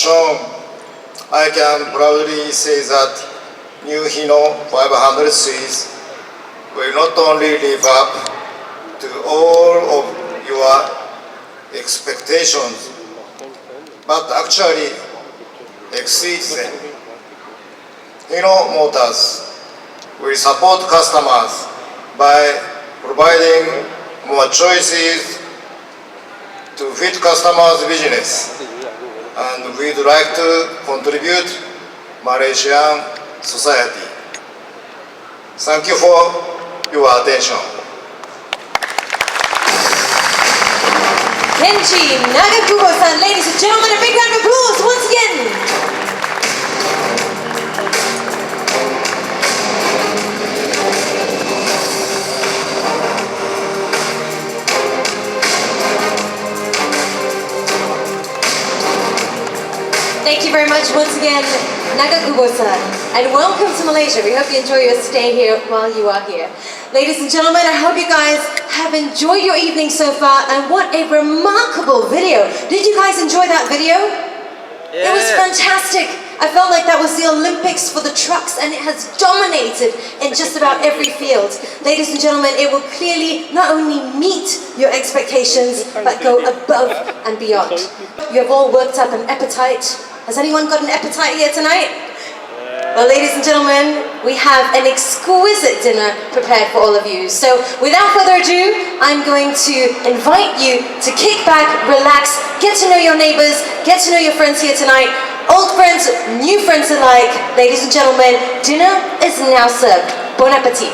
shown, I can proudly say that new Hino 500 Series will not only live up to all of your expectations, but actually exceed them. Hino Motors will support customers by providing more choices to fit customers' business, and we'd like to contribute Malaysian society. Thank you for your attention. Kenji Nagakubo-san, ladies and gentlemen, a big round of applause once again. Thank you very much once again, Nagakubo-san, and welcome to Malaysia. We hope you enjoy your stay here while you are here. Ladies and gentlemen, I hope you guys have enjoyed your evening so far, and what a remarkable video. Did you guys enjoy that video? Yeah. It was fantastic. I felt like that was the Olympics for the trucks, and it has dominated in just about every field. Ladies and gentlemen, it will clearly not only meet your expectations, but go above and beyond. You have all worked up an appetite. Has anyone got an appetite here tonight? Well, ladies and gentlemen, we have an exquisite dinner prepared for all of you. So, without further ado, I'm going to invite you to kick back, relax, get to know your neighbors, get to know your friends here tonight. Old friends, new friends alike. Ladies and gentlemen, dinner is now served. Bon appetit.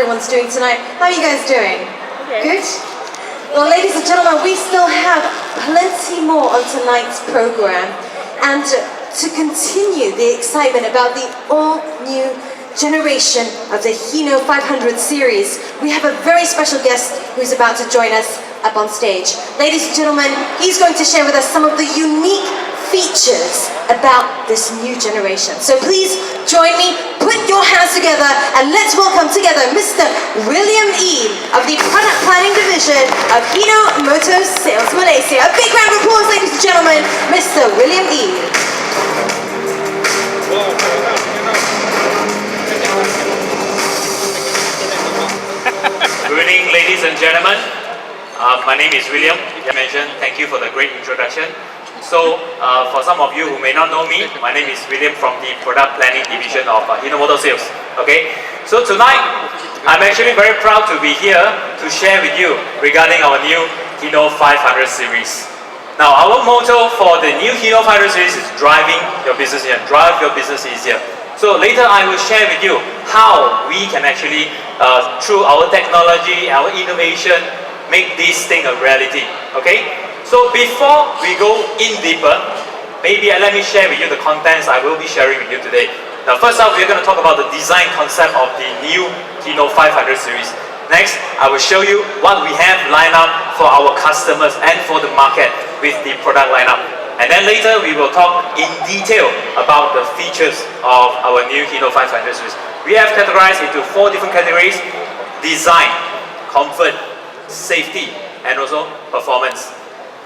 everyone's doing tonight. How are you guys doing? Good? Well, ladies and gentlemen, we still have plenty more on tonight's program. And to continue the excitement about the all-new generation of the Hino500 Series, we have a very special guest who's about to join us up on stage. Ladies and gentlemen, he's going to share with us some of the unique features about this new generation. So please join me, put your hands together, and let's welcome together Mr. William E. of the Product Planning Division of Hino500 Series Malaysia. A big round of applause, ladies and gentlemen, Mr. William E. Good evening, ladies and gentlemen. My name is William. As mentioned, thank you for the great introduction. So, for some of you who may not know me, my name is William from the Product Planning Division of Hino500 Series. Okay, so tonight I'm actually very proud to be here to share with you regarding our new Hino500 Series. Now, our motto for the new Hino500 Series is driving your business easier. Drive your business easier. So later I will share with you how we can actually, through our technology, our innovation, make this thing a reality. Okay? So before we go in deeper, maybe let me share with you the contents I will be sharing with you today. Now first up, we're going to talk about the design concept of the new Hino500 Series. Next, I will show you what we have lined up for our customers and for the market with the product lineup. And then later, we will talk in detail about the features of our new Hino500 Series. We have categorized into 4 different categories: design, comfort, safety, and also performance.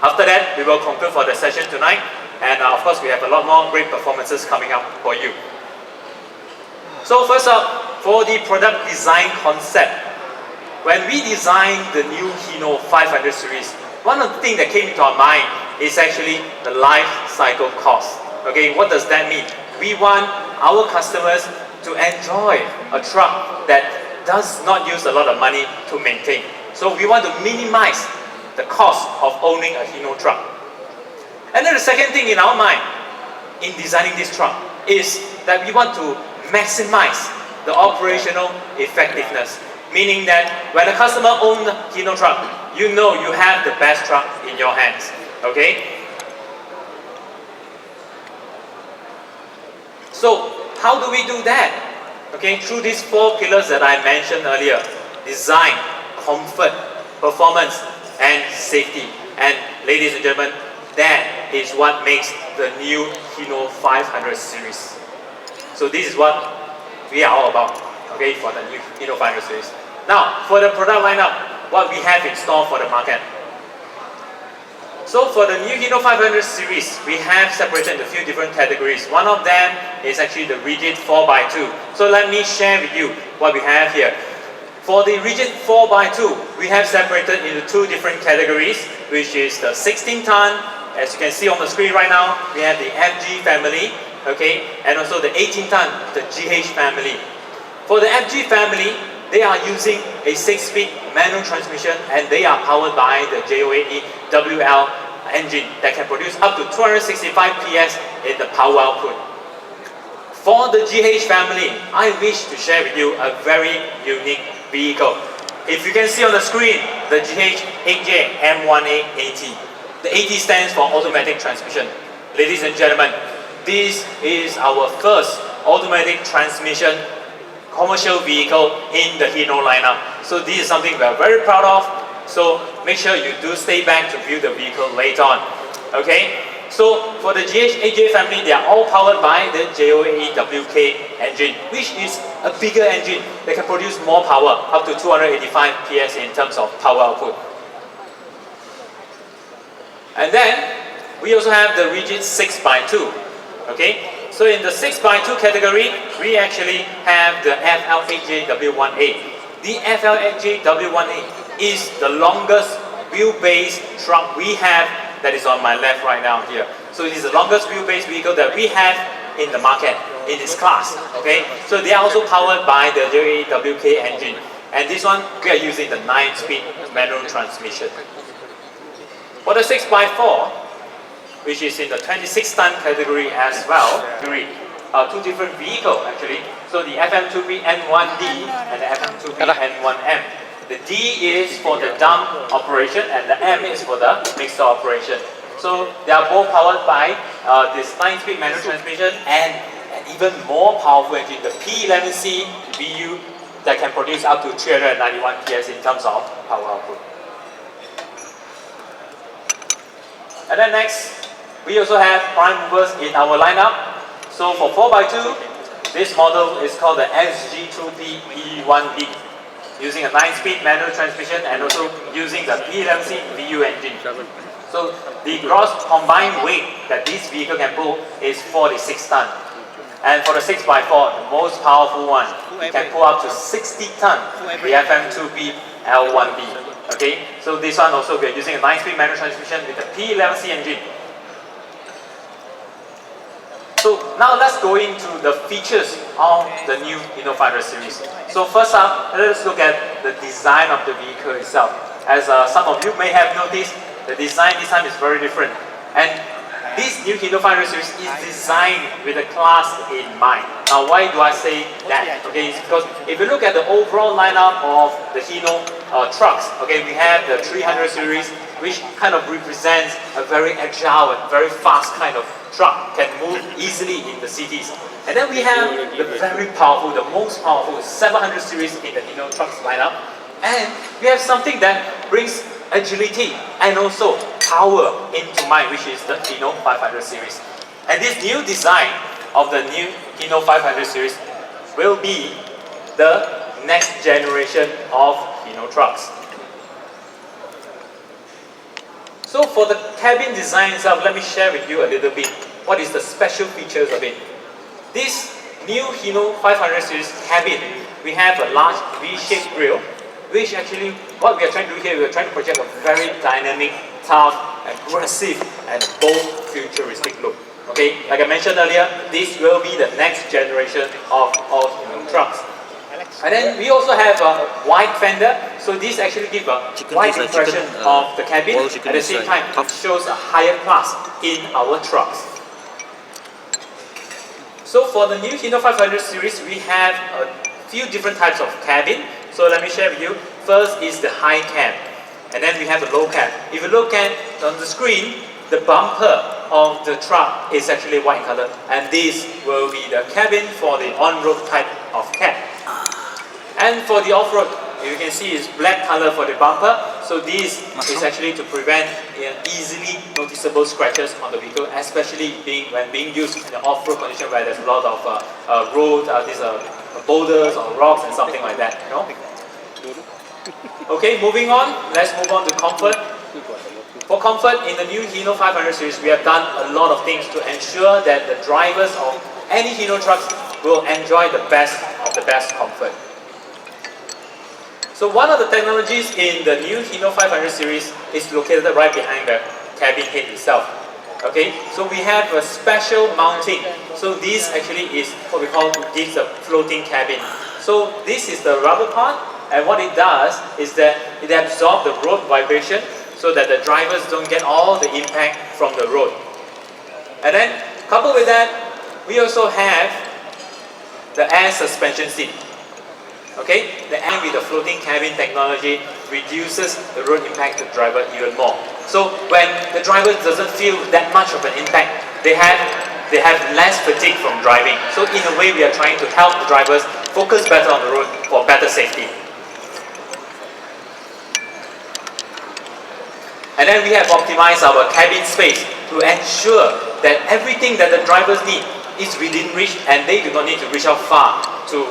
After that, we will conclude for the session tonight, and of course, we have a lot more great performances coming up for you. So first up, for the product design concept, when we designed the new Hino500 Series, one of the things that came into our mind is actually the life cycle cost. Okay, what does that mean? We want our customers to enjoy a truck that does not use a lot of money to maintain. So we want to minimize the cost of owning a Hino truck. And then the second thing in our mind in designing this truck is that we want to maximize the operational effectiveness. Meaning that when a customer owns a Hino truck, you know you have the best truck in your hands. Okay? So how do we do that? Okay, through these 4 pillars that I mentioned earlier: design, comfort, performance, and safety. And ladies and gentlemen, that is what makes the new Hino500 Series. So this is what we are all about, okay, for the new Hino500 Series. Now, for the product lineup, what we have in store for the market. So for the new Hino500 Series, we have separated into a few different categories. One of them is actually the rigid 4x2. So let me share with you what we have here. For the rigid 4x2, we have separated into 2 different categories, which is the 16-ton. As you can see on the screen right now, we have the FG family, okay, and also the 18-ton, the GH family. For the FG family, they are using a 6-speed manual transmission, and they are powered by the JOAE WL engine that can produce up to 265 PS in the power output. For the GH family, I wish to share with you a very unique vehicle. If you can see on the screen, the GH 8J M1A AT. The AT stands for automatic transmission. Ladies and gentlemen, this is our first automatic transmission commercial vehicle in the Hino lineup. So this is something we are very proud of. So make sure you do stay back to view the vehicle later on. Okay? So for the GH 8J family, they are all powered by the JOAE WK engine, which is a bigger engine that can produce more power, up to 285 PS in terms of power output. And then we also have the rigid 6x2. Okay? So in the 6x2 category, we actually have the FL8J W1A. The FL8J W1A is the longest wheelbase truck we have that is on my left right now here. So it is the longest wheelbase vehicle that we have in the market, in this class. Okay? So they are also powered by the JOAE WK engine. And this one, we are using the 9-speed manual transmission. For the 6x4, which is in the 26-ton category as well, two different vehicles actually. So the FM2B N1D and the FM2B N1M. The D is for the dump operation and the M is for the mixer operation. So they are both powered by this 9-speed manual transmission and an even more powerful engine, the P11C VU, that can produce up to 391 PS in terms of power output. And then next, we also have prime movers in our lineup. So for 4x2, this model is called the SG2P E1B, using a 9-speed manual transmission and also using the P11C VU engine. So the gross combined weight that this vehicle can pull is 46 tons. And for the 6x4, the most powerful one, it can pull up to 60 tons, the FM2B L1B. Okay, so this one also we are using a 9-speed manual transmission with a P11C engine. So now let's go into the features of the new Hino500 series. So first up, let's look at the design of the vehicle itself. As some of you may have noticed, the design this time is very different. And this new Hino500 series is designed with a class in mind. Now why do I say that? Okay, it's because if you look at the overall lineup of the Hino trucks, okay, we have the 300 series, which kind of represents a very agile and very fast kind of truck, can move easily in the cities. And then we have the very powerful, the most powerful 700 series in the Hino trucks lineup. And we have something that brings agility and also power into mind, which is the Hino500 series. And this new design of the new Hino500 series will be the next generation of Hino trucks. So for the cabin design itself, let me share with you a little bit what is the special features of it. This new Hino500 series cabin, we have a large V-shaped grille, which actually, what we are trying to do here, we are trying to project a very dynamic, tough, aggressive, and bold futuristic look. Okay, like I mentioned earlier, this will be the next generation of all Hino trucks. And then we also have a wide fender, so this actually gives a wide impression of the cabin. At the same time, it shows a higher class in our trucks. So for the new Hino500 series, we have a few different types of cabin. So let me share with you. First is the high cab, and then we have the low cab. If you look at on the screen, the bumper of the truck is actually white color, and this will be the cabin for the on-road type of cab. And for the off-road, you can see it's black color for the bumper. So this is actually to prevent easily noticeable scratches on the vehicle, especially when being used in the off-road condition where there's a lot of road, boulders or rocks and something like that. You know? Okay, moving on. Let's move on to comfort. For comfort, in the new Hino500 series, we have done a lot of things to ensure that the drivers of any Hino trucks will enjoy the best of the best comfort. So one of the technologies in the new Hino500 series is located right behind the cabin head itself. Okay, so we have a special mounting. So this actually is what we call gives a floating cabin. So this is the rubber part, and what it does is that it absorbs the road vibration so that the drivers don't get all the impact from the road. And then coupled with that, we also have the air suspension seat. Okay, the air with the floating cabin technology reduces the road impact to the driver even more. So when the driver doesn't feel that much of an impact, they have less fatigue from driving. So in a way, we are trying to help the drivers focus better on the road for better safety. And then we have optimized our cabin space to ensure that everything that the drivers need is within reach, and they do not need to reach out far to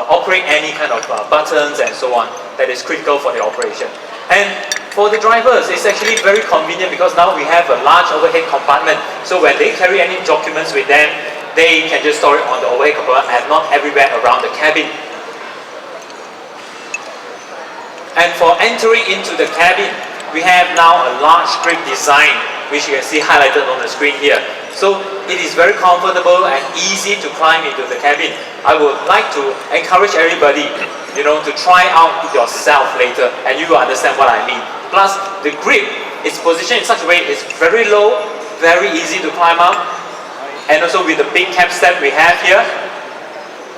operate any kind of buttons and so on that is critical for the operation. And for the drivers, it's actually very convenient because now we have a large overhead compartment. So when they carry any documents with them, they can just store it on the overhead compartment and not everywhere around the cabin. And for entering into the cabin, we have now a large grip design, which you can see highlighted on the screen here. So it is very comfortable and easy to climb into the cabin. I would like to encourage everybody, to try out yourself later, and you will understand what I mean. Plus, the grip is positioned in such a way it's very low, very easy to climb up. and also with the big cab step we have here.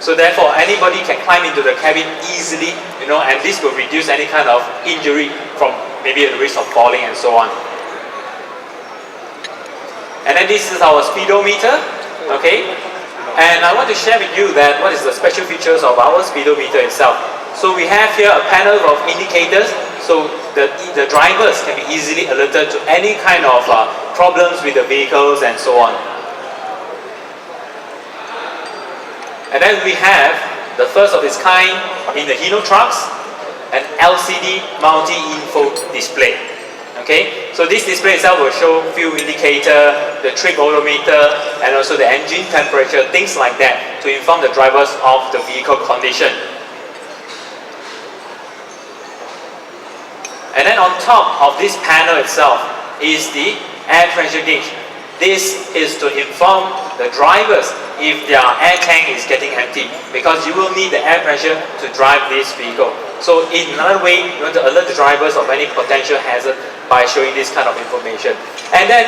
So therefore, anybody can climb into the cabin easily, and this will reduce any kind of injury from maybe the risk of falling and so on. And then this is our speedometer, okay? And I want to share with you that what is the special features of our speedometer itself. So we have here a panel of indicators, so the drivers can be easily alerted to any kind of problems with the vehicles and so on. And then we have the first of its kind in the Hino trucks, an LCD multi-info display. Okay, so this display itself will show fuel indicator, the trip odometer, and also the engine temperature, things like that, to inform the drivers of the vehicle condition. And then on top of this panel itself is the air pressure gauge. This is to inform the drivers if their air tank is getting empty, because you will need the air pressure to drive this vehicle. So in another way, you want to alert the drivers of any potential hazard by showing this kind of information. And then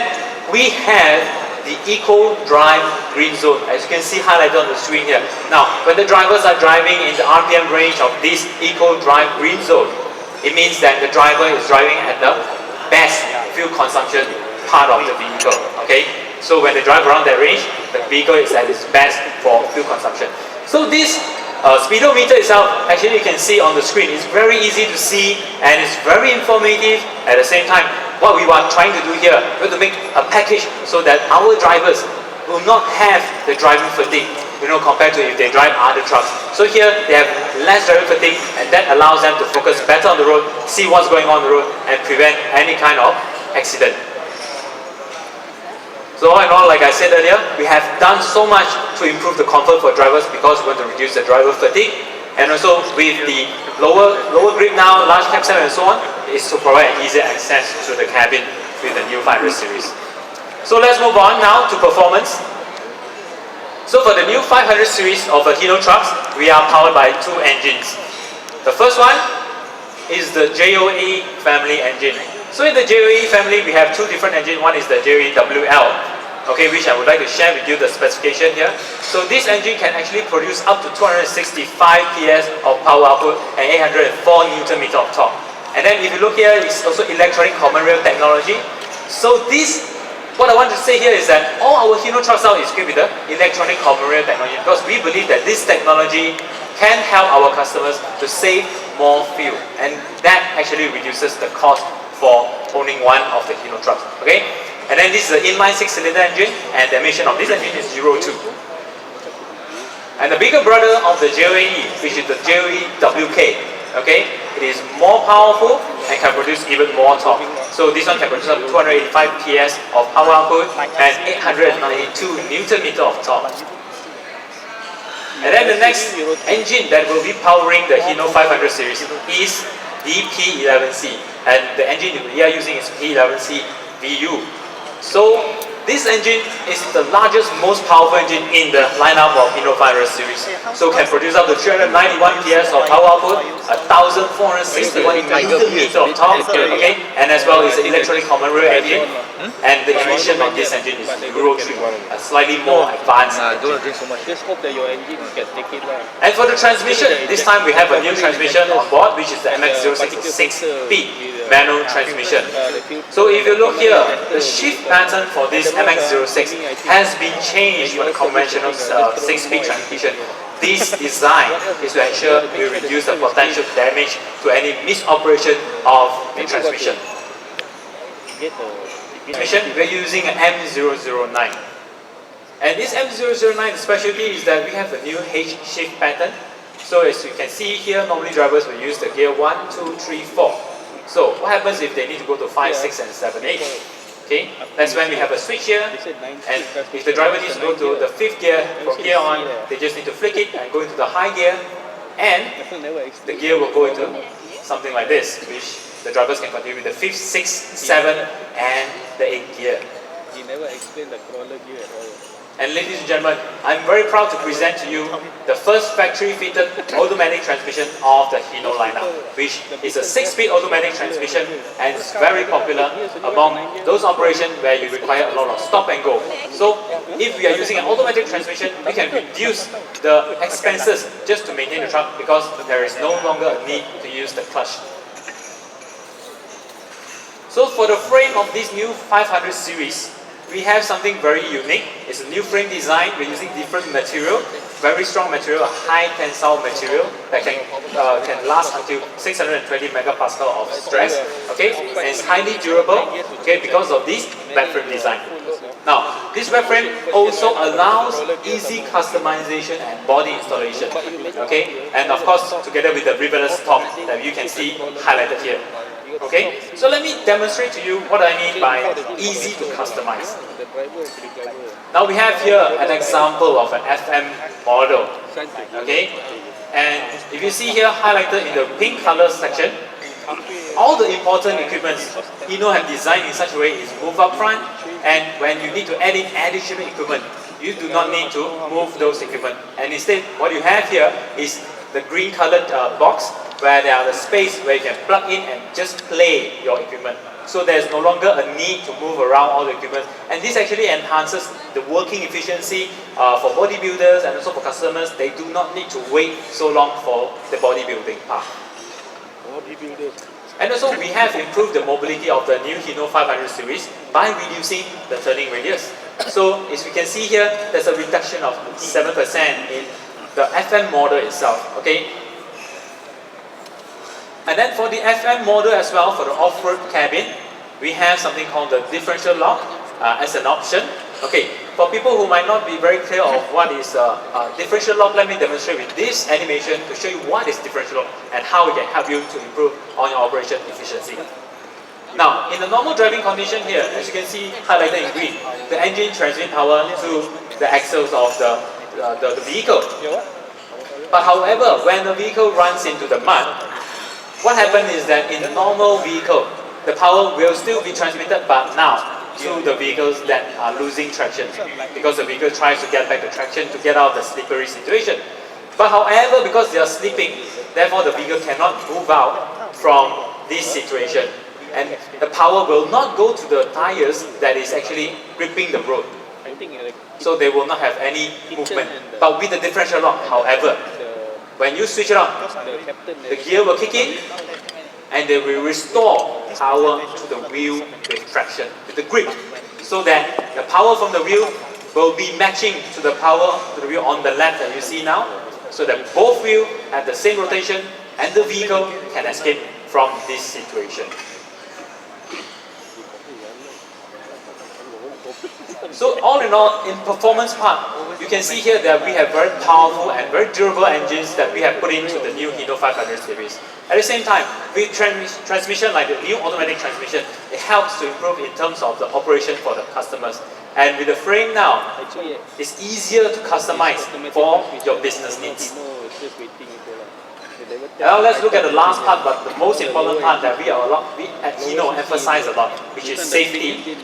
we have the Eco Drive Green Zone, as you can see highlighted on the screen here. Now, when the drivers are driving in the RPM range of this Eco Drive Green Zone, it means that the driver is driving at the best fuel consumption part of the vehicle, okay? So when they drive around that range, the vehicle is at its best for fuel consumption. So this speedometer itself, actually you can see on the screen, it's very easy to see and it's very informative. At the same time, what we are trying to do here, we have to make a package so that our drivers will not have the driving fatigue, compared to if they drive other trucks. So here they have less driving fatigue, and that allows them to focus better on the road, see what's going on the road, and prevent any kind of accident. So all in all, like I said earlier, we have done so much to improve the comfort for drivers because we want to reduce the driver fatigue, and also with the lower grip now, large cab set and so on, is to provide easier access to the cabin with the new 500 series. So let's move on now to performance. So for the new 500 series of the Hino trucks, we are powered by two engines. The first one is the JOA family engine. So in the JOA family, we have two different engines. One is the JOA WL, okay, which I would like to share with you the specification here. So this engine can actually produce up to 265 PS of power output and 804 Nm of torque. And then if you look here, it's also electronic common rail technology. So this, what I want to say here is that all our Hino trucks now is equipped with the electronic common rail technology, because we believe that this technology can help our customers to save more fuel, and that actually reduces the cost for owning one of the Hino trucks. Okay, and then this is an inline 6-cylinder engine, and the emission of this engine is 0.2. And the bigger brother of the JOE, which is the JOE WK, okay, it is more powerful and can produce even more torque. So this one can produce up to 285 PS of power output and 892 Nm of torque. And then the next engine that will be powering the Hino 500 series is the P11C, and the engine we are using is P11C VU. So this engine is the largest, most powerful engine in the lineup of Hino 500 series. So can produce up to 391 PS of power output, 1,461 Nm of torque, okay, and as well as the electronic common rail engine. And the emission of this engine is Euro 3, a slightly more advanced engine. Just hope that your engine can take it. And for the transmission, this time we have a new transmission on board, which is the MX-06 6-speed manual transmission. So if you look here, the shift pattern for this MX-06 has been changed from the conventional 6-speed transmission. This design is to ensure we reduce the potential damage to any misoperation of the transmission. We're using an M009. And this M009, the specialty is that we have a new H shift pattern. So as you can see here, normally drivers will use the gear 1, 2, 3, 4. So what happens if they need to go to 5, 6 and 7, 8? Okay, that's when we have a switch here, and if the driver needs to go to the 5th gear, from here on, they just need to flick it and go into the high gear, and the gear will go into something like this, which the drivers can continue with the 5th, 6th, 7th and the 8th gear. explain the crawler gear and all. And ladies and gentlemen, I'm very proud to present to you the first factory-fitted automatic transmission of the Hino lineup, which is a 6-speed automatic transmission and it's very popular among those operations where you require a lot of stop and go. So if we are using an automatic transmission, we can reduce the expenses just to maintain the truck because there is no longer a need to use the clutch. So for the frame of this new 500 series, we have something very unique. It's a new frame design. We're using different material, very strong material, a high tensile material that can last until 620 megapascal of stress. Okay, and it's highly durable. Okay, because of this bed frame design. Now, this bed frame also allows easy customization and body installation. Okay, and of course, together with the rivetless top that you can see highlighted here. Okay, so let me demonstrate to you what I mean by easy to customize. Now we have here an example of an FM model. Okay, and if you see here highlighted in the pink color section, all the important equipment Hino have designed in such a way is move up front, and when you need to add in additional equipment, you do not need to move those equipment. And instead, what you have here is the green colored box where there are the space where you can plug in and just play your equipment. So there's no longer a need to move around all the equipment. And this actually enhances the working efficiency for bodybuilders and also for customers. They do not need to wait so long for the bodybuilding part. And also we have improved the mobility of the new Hino 500 series by reducing the turning radius. So as we can see here, there's a reduction of 7% in the FM model itself. Okay. And then for the FM model as well, for the off-road cabin, we have something called the differential lock as an option. Okay, for people who might not be very clear of what is differential lock, let me demonstrate with this animation to show you what is differential lock and how it can help you to improve on your operation efficiency. Now, in the normal driving condition here, as you can see highlighted in green, the engine transmits power to the axles of the vehicle. But however, when the vehicle runs into the mud, what happens is that in the normal vehicle, the power will still be transmitted, but now to the vehicles that are losing traction, because the vehicle tries to get back the traction to get out of the slippery situation. But however, because they are slipping, therefore the vehicle cannot move out from this situation, and the power will not go to the tires that is actually gripping the road. So they will not have any movement. But with the differential lock, however, when you switch it on, the gear will kick in and they will restore power to the wheel with traction, with the grip, so that the power from the wheel will be matching to the power to the wheel on the left that you see now, so that both wheels have the same rotation and the vehicle can escape from this situation. So all in all, in performance part, you can see here that we have very powerful and very durable engines that we have put into the new Hino 500 series. At the same time, with transmission like the new automatic transmission, it helps to improve in terms of the operation for the customers. And with the frame now, it's easier to customize for your business needs. Now let's look at the last part, but the most important part that we at Hino emphasize a lot, which is safety.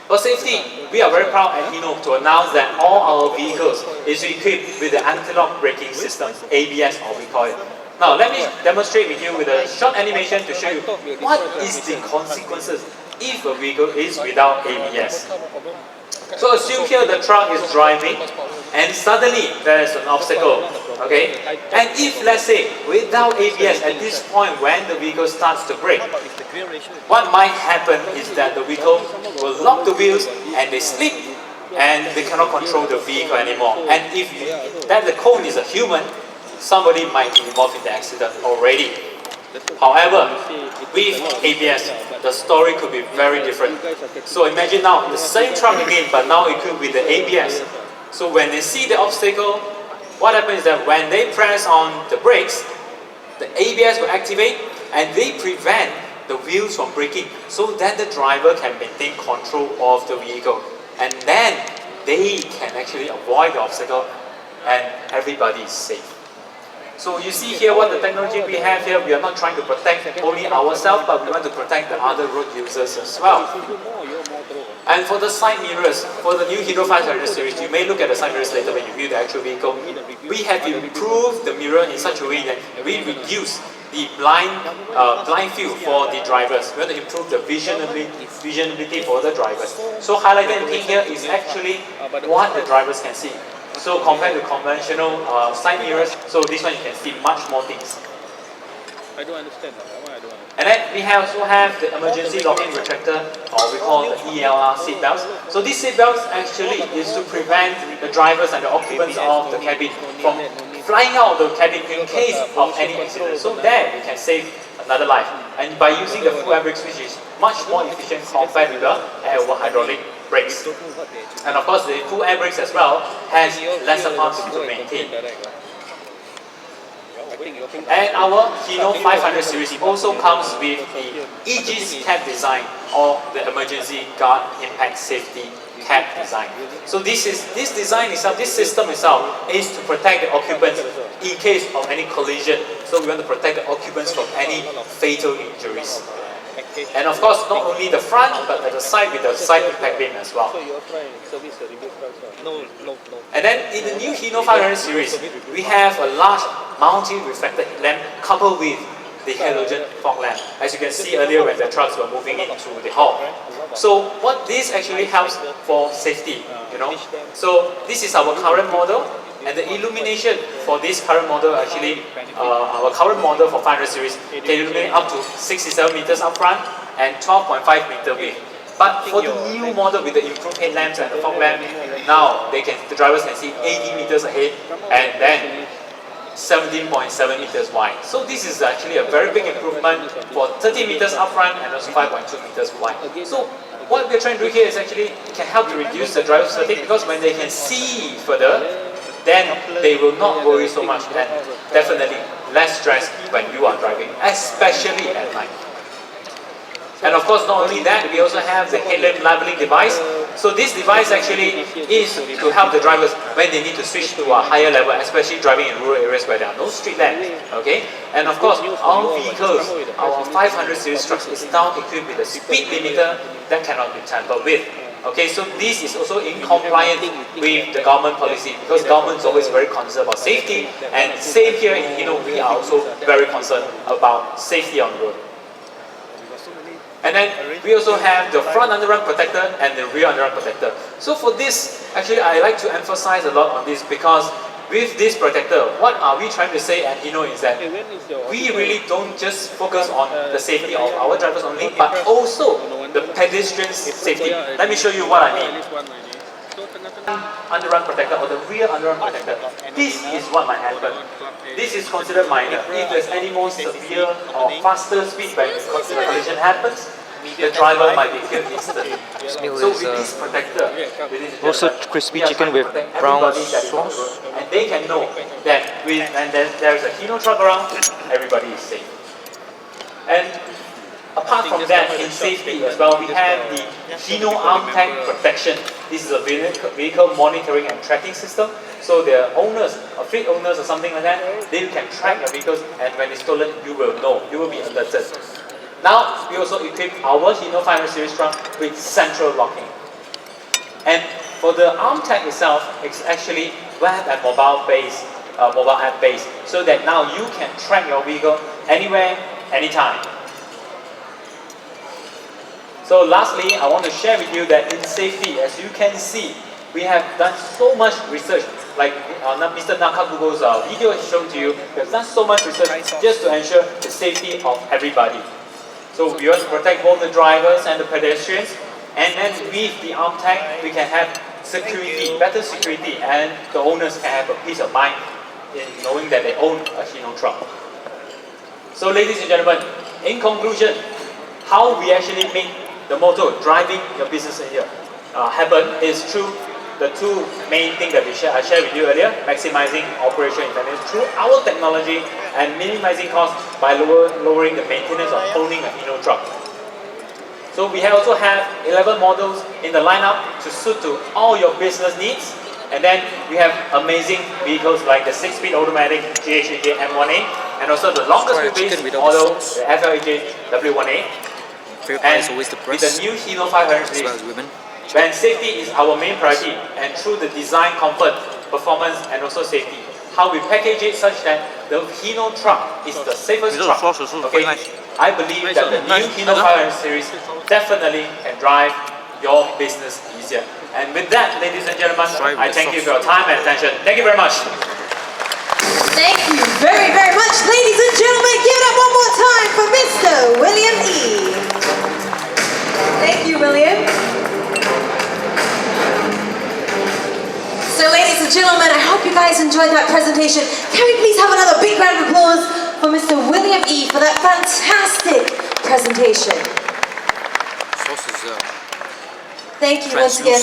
For safety, we are very proud at Hino to announce that all our vehicles is equipped with the anti-lock braking system, ABS or we call it. Now let me demonstrate with you with a short animation to show you what is the consequences if a vehicle is without ABS. So assume here the truck is driving and suddenly there is an obstacle, okay? And if, let's say, without ABS at this point when the vehicle starts to brake, what might happen is that the vehicle will lock the wheels and they slip and they cannot control the vehicle anymore. And if that the cone is a human, somebody might be involved in the accident already. However, with ABS, the story could be very different. So imagine now, the same truck again, but now equipped with the ABS. So when they see the obstacle, what happens is that when they press on the brakes, the ABS will activate and they prevent the wheels from braking so that the driver can maintain control of the vehicle. And then they can actually avoid the obstacle and everybody is safe. So you see here what the technology we have here, we are not trying to protect only ourselves, but we want to protect the other road users as well. And for the side mirrors, for the new Hino500 series, you may look at the side mirrors later when you view the actual vehicle. We have improved the mirror in such a way that we reduce the blind field for the drivers. We want to improve the visionability for the drivers. So highlighted in pink here is actually what the drivers can see. So compared to conventional side mirrors, so this one you can see much more things. I don't understand. Why I don't understand? And then we also have the emergency locking retractor, or we call the ELR seat belts. So these seat belts actually is to prevent the drivers and the occupants of the cabin from flying out of the cabin in case of any accident. So there we can save another life. And by using the full air brakes, which is much more efficient compared to the air over hydraulic brakes. And of course the full air brakes as well has lesser parts to maintain. And our Hino500 series also comes with the Aegis cap design, or the emergency guard impact safety cap design. So this design itself, this system itself is to protect the occupants in case of any collision. So we want to protect the occupants from any fatal injuries. And of course, not only the front, but at the side with the side impact beam as well. And then in the new Hino500 series, we have a large multi-reflector lamp coupled with the halogen fog lamp, as you can see earlier when the trucks were moving into the hall. So what this actually helps for safety, you know. So this is our current model, and the illumination for this current model actually, our current model for 500 series can illuminate up to 67 meters up front and 12.5 meter width. But for the new model with the improved headlamps and the fog lamp, now the drivers can see 80 meters ahead and then 17.7 meters wide. So this is actually a very big improvement for 30 meters up front and also 5.2 meters wide. So what we're trying to do here is actually it can help to reduce the driver's fatigue, because when they can see further, then they will not worry so much, and definitely less stress when you are driving, especially at night. And of course, not only that, we also have the headlamp leveling device. So this device actually is to help the drivers when they need to switch to a higher level, especially driving in rural areas where there are no street lamps. Okay? And of course, our vehicles, our 500 series trucks is now equipped with a speed limiter that cannot be tampered with. Okay, so this is also in compliance with the government policy, because government is always very concerned about safety, and same here in Hino, we are also very concerned about safety on the road. And then we also have the front underrun protector and the rear underrun protector. So for this, actually I like to emphasize a lot on this, because with this protector, what are we trying to say at Hino is that we really don't just focus on the safety of our drivers only, but also the pedestrians' safety. Let me show you what I mean. Underrun protector or the rear underrun protector. This is what might happen. This is considered minor. If there's any more severe or faster speed when the collision happens, the driver might be killed instantly. So with this protector, Also crispy chicken with brown sauce. and they can know that when there's a Hino truck around, everybody is safe. And apart from that, in safety as well, we have the Hino arm tag protection. This is a vehicle monitoring and tracking system. So the owners, or fleet owners or something like that, they can track your vehicles, and when it's stolen, you will know, you will be alerted. Now, we also equip our Hino500 series truck with central locking. And for the arm tag itself, it's actually web and mobile app based, so that now you can track your vehicle anywhere, anytime. So lastly, I want to share with you that in safety, as you can see, we have done so much research, like Mr. Nakagugo's video has shown to you. We have done so much research just to ensure the safety of everybody. So we want to protect both the drivers and the pedestrians, and then with the arm tag, we can have security, better security, and the owners can have a peace of mind in knowing that they own a Hino truck. So ladies and gentlemen, in conclusion, how we actually make the motto, driving your business here, happen is through the two main things that I shared with you earlier: maximizing operation effectiveness through our technology and minimizing costs by lowering the maintenance of owning a Hino truck. So we also have 11 models in the lineup to suit to all your business needs. And then we have amazing vehicles like the 6-speed automatic GHAJ M1A, and also the longest wheelbase model, the FLAJ W1A. Favorite And is always the with breast, the new Hino500 as well as series, women. when safety is our main priority, and through the design, comfort, performance, and also safety, how we package it such that the Hino truck is the safest truck. Okay, I believe that the new Hino500 Series definitely can drive your business easier. And with that, ladies and gentlemen, I thank you for your time and attention. Thank you very much. Thank you very, very much. Ladies and gentlemen, give it up one more time for Mr. William E. Thank you, William. So ladies and gentlemen, I hope you guys enjoyed that presentation. Can we please have another big round of applause for Mr. William E. for that fantastic presentation. Thank you once again.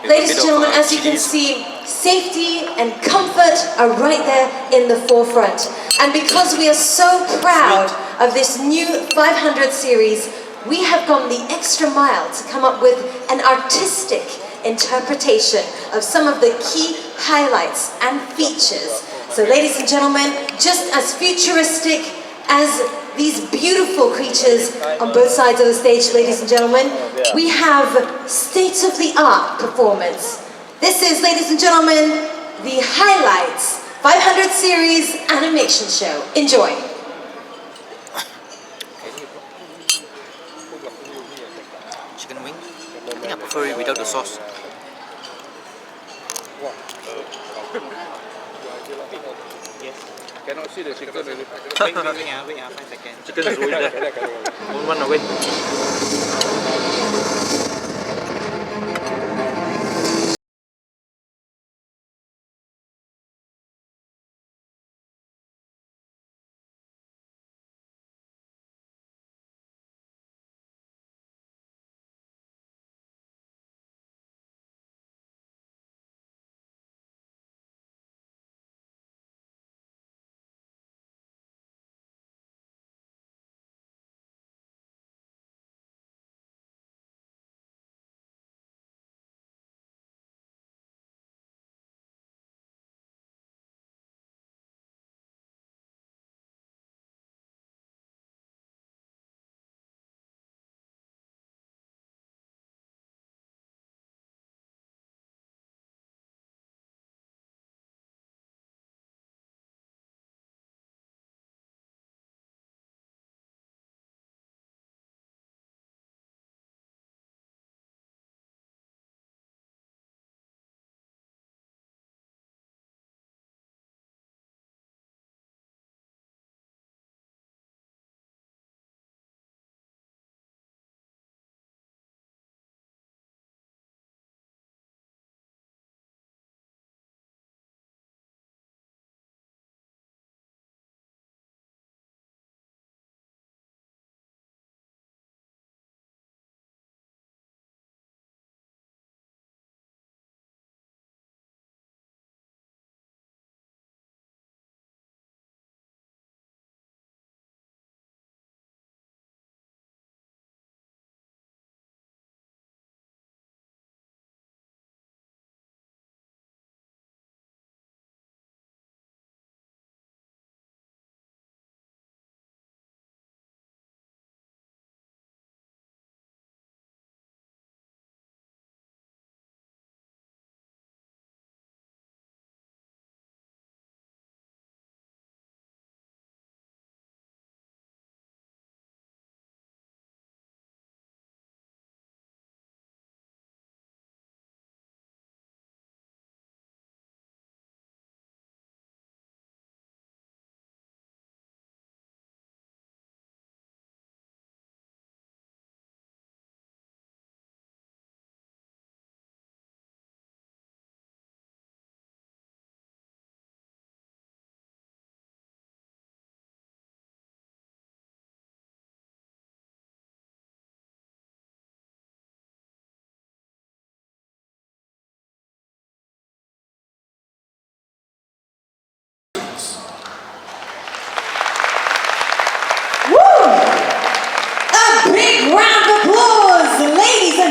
Ladies and gentlemen, as you can see, safety and comfort are right there in the forefront. And because we are so proud of this new 500 series, we have gone the extra mile to come up with an artistic interpretation of some of the key highlights and features. So ladies and gentlemen, just as futuristic as these beautiful creatures on both sides of the stage, ladies and gentlemen, we have state-of-the-art performance. This is, ladies and gentlemen, the Highlights 500 Series animation show. Enjoy. Chicken wing? I think I prefer it without the sauce. Cannot see the chicken really. Wait, 5 seconds. Chicken is always there. Don't run away.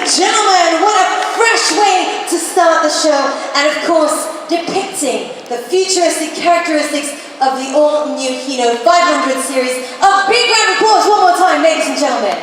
Gentlemen, what a fresh way to start the show, and of course depicting the futuristic characteristics of the all-new Hino 500 series. A big round of applause one more time, ladies and gentlemen.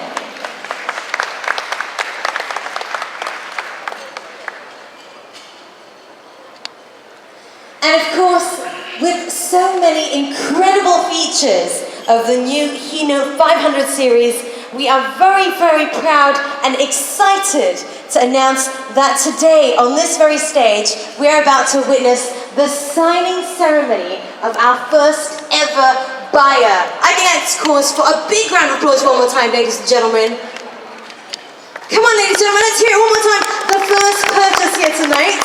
with so many incredible features of the new Hino500 series, we are very, very proud and excited to announce that today on this very stage, we are about to witness the signing ceremony of our first ever buyer. I think that's cause for a big round of applause one more time, ladies and gentlemen. Come on, ladies and gentlemen, let's hear it one more time. The first purchase here tonight.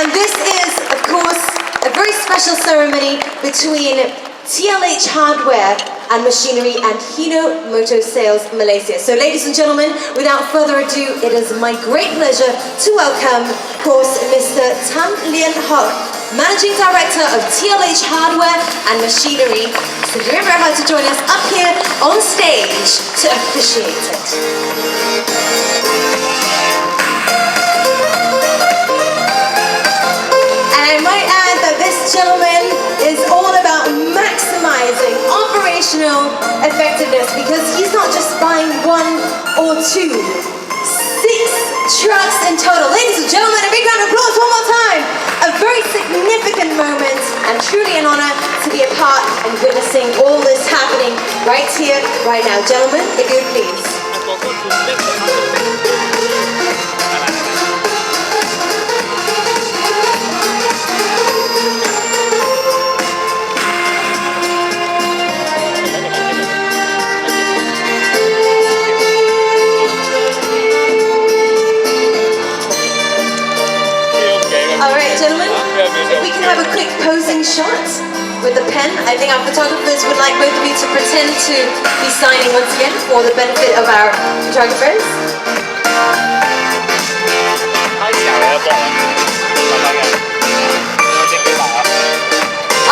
And this is, of course, a very special ceremony between TLH Hardware and Machinery and Hino500 Sales Malaysia. So ladies and gentlemen, without further ado, it is my great pleasure to welcome, of course, Mr. Tan Lian Hock, Managing Director of TLH Hardware and Machinery. So you're very much to join us up here on stage to officiate it. And I might add that this gentleman is all about maximizing operational effectiveness, because he's not just buying one or two, 6 trucks in total. Ladies and gentlemen, a big round of applause one more time. A very significant moment and truly an honor to be a part and witnessing all this happening right here, right now. Gentlemen, if you would please. Gentlemen, if we can have a quick posing shot with the pen. I think our photographers would like both of you to pretend to be signing once again for the benefit of our photographers.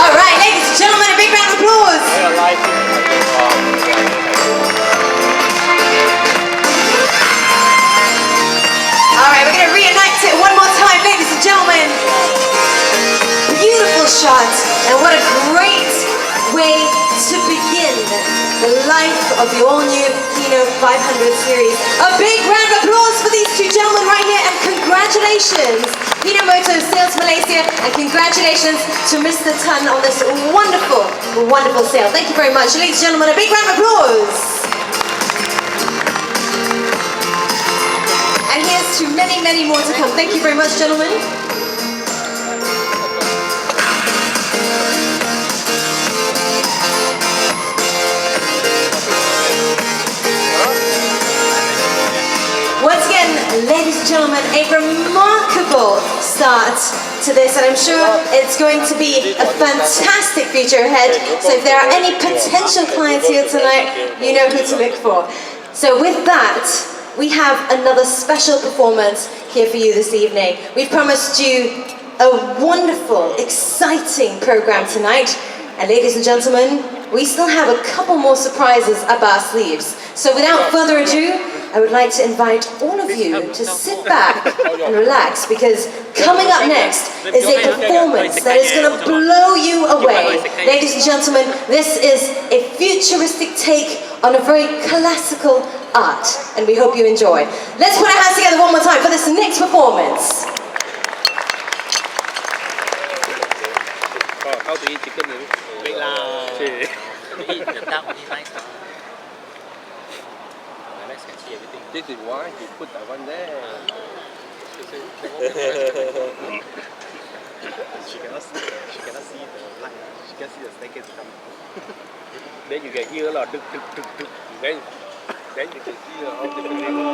All right, ladies and gentlemen, a big round of applause. All right, we're going to reenact it one more time, ladies and gentlemen. Beautiful shot, and what a great way to begin the life of the all-new Hino500 series. A big round of applause for these two gentlemen right here, and congratulations, Hino500 Sales Malaysia, and congratulations to Mr. Tan on this wonderful, wonderful sale. Thank you very much. Ladies and gentlemen, a big round of applause. And here's to many, many more to come. Thank you very much, gentlemen. Once again, ladies and gentlemen, a remarkable start to this, and I'm sure it's going to be a fantastic future ahead. So if there are any potential clients here tonight, you know who to look for. So with that, we have another special performance here for you this evening. We've promised you a wonderful, exciting program tonight. And ladies and gentlemen, we still have a couple more surprises up our sleeves. So without further ado, I would like to invite all of you to sit back and relax, because coming up next is a performance that is going to blow you away. Ladies and gentlemen, this is a futuristic take on a very classical art, and we hope you enjoy. Let's put our hands together one more time for this next performance. How to eat chicken? Wait lah. Eat the duck only nice. Alex can see everything. This is why he put that one there. She cannot see the light. She can see the staircase coming. Then you can hear a lot. Then you can see how different they go.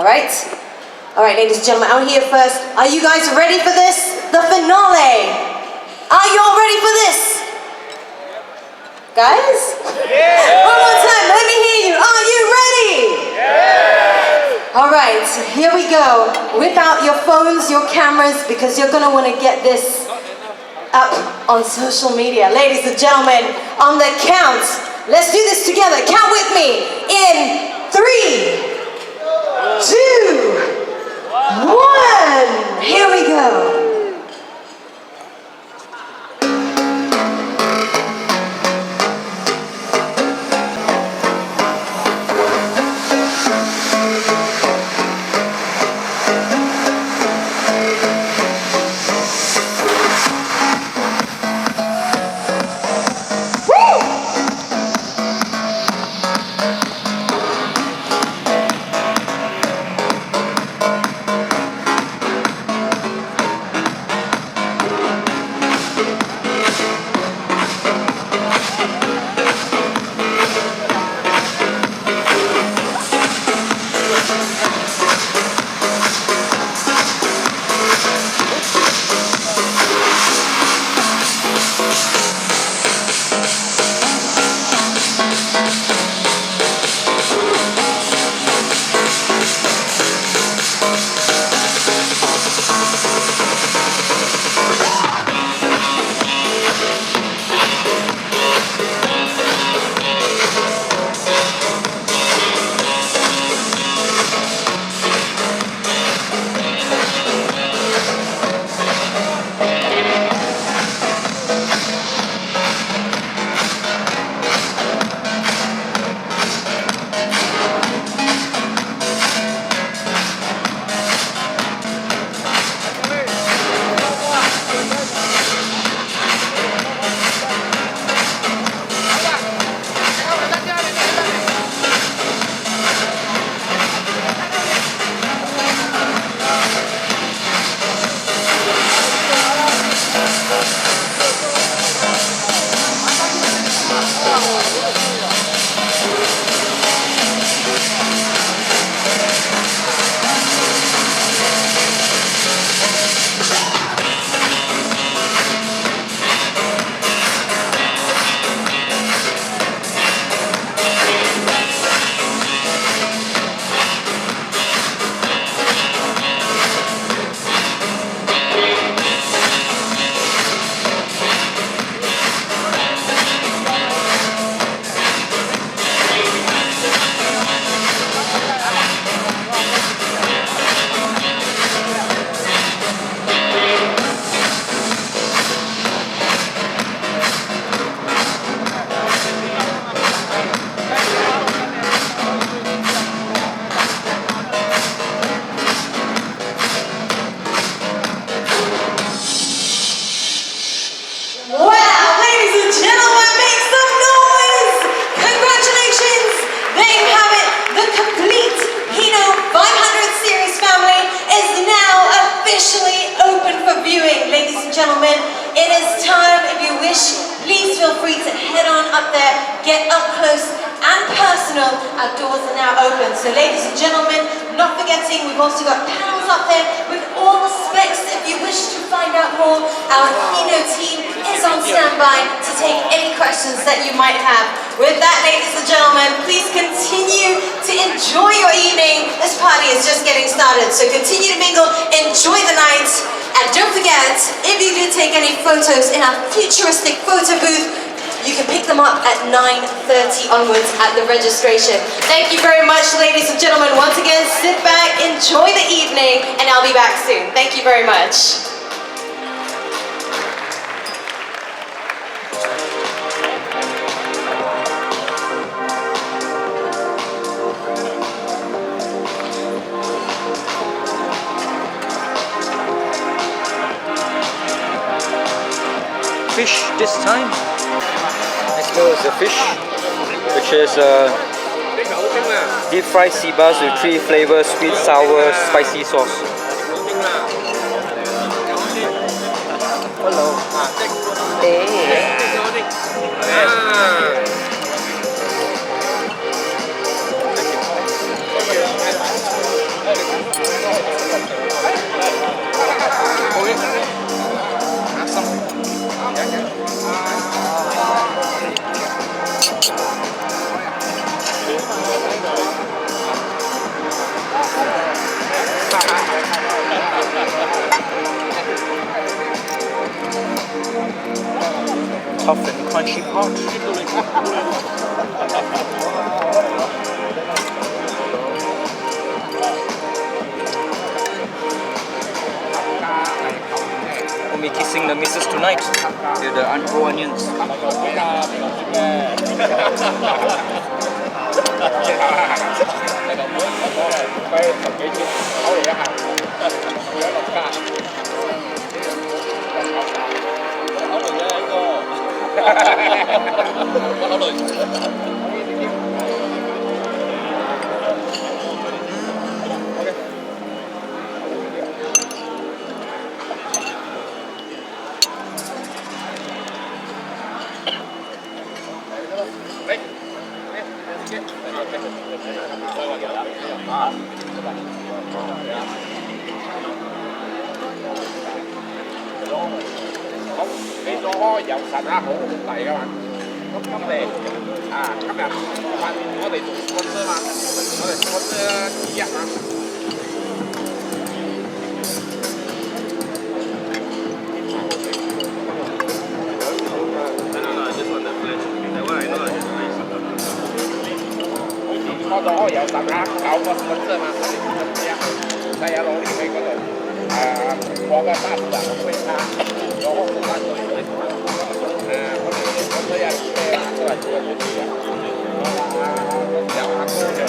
right? All right, ladies and gentlemen, out here first. Are you guys ready for this? The finale. Are y'all ready for this? Guys? Yeah. One more time, let me hear you. Are you ready? Yeah. All right, here we go. Whip out your phones, your cameras, because you're gonna wanna get this up on social media. Ladies and gentlemen, on the count, let's do this together. Count with me in 3, 2, 1. Here we go. Gentlemen, it is time. If you wish, please feel free to head on up there, get up close and personal. Our doors are now open. So ladies and gentlemen, not forgetting, we've also got panels up there with all the specs. If you wish to find out more, our Hino team is on standby to take any questions that you might have. With that, ladies and gentlemen, please continue to enjoy your evening. This party is just getting started, so continue to mingle, enjoy the night. And don't forget, if you do take any photos in our futuristic photo booth, you can pick them up at 9:30 onwards at the registration. Thank you very much, ladies and gentlemen. Once again, sit back, enjoy the evening, and I'll be back soon. Thank you very much. Fish this time. Next meal is the fish, which is deep fried sea bass with 3 flavors: sweet, sour, spicy sauce. Hello. Hey. tough and crunchy part. We'll be kissing the missus tonight. They're the unrolled onions. Cái đó dầu sạch á hổ cũng tẩy các bạn. Cấp đề. Cấp đẹp. Các bạn có thể dùng sponsor mà. Có thể sponsor chi dạng mà. Có đó dầu sạch á cậu có sponsor mà. Đây ở lỗ thì có thể có cái sát là không phải xa. Đó cũng là người người có thời gian là chưa được gì đó là dạo hàng cô đều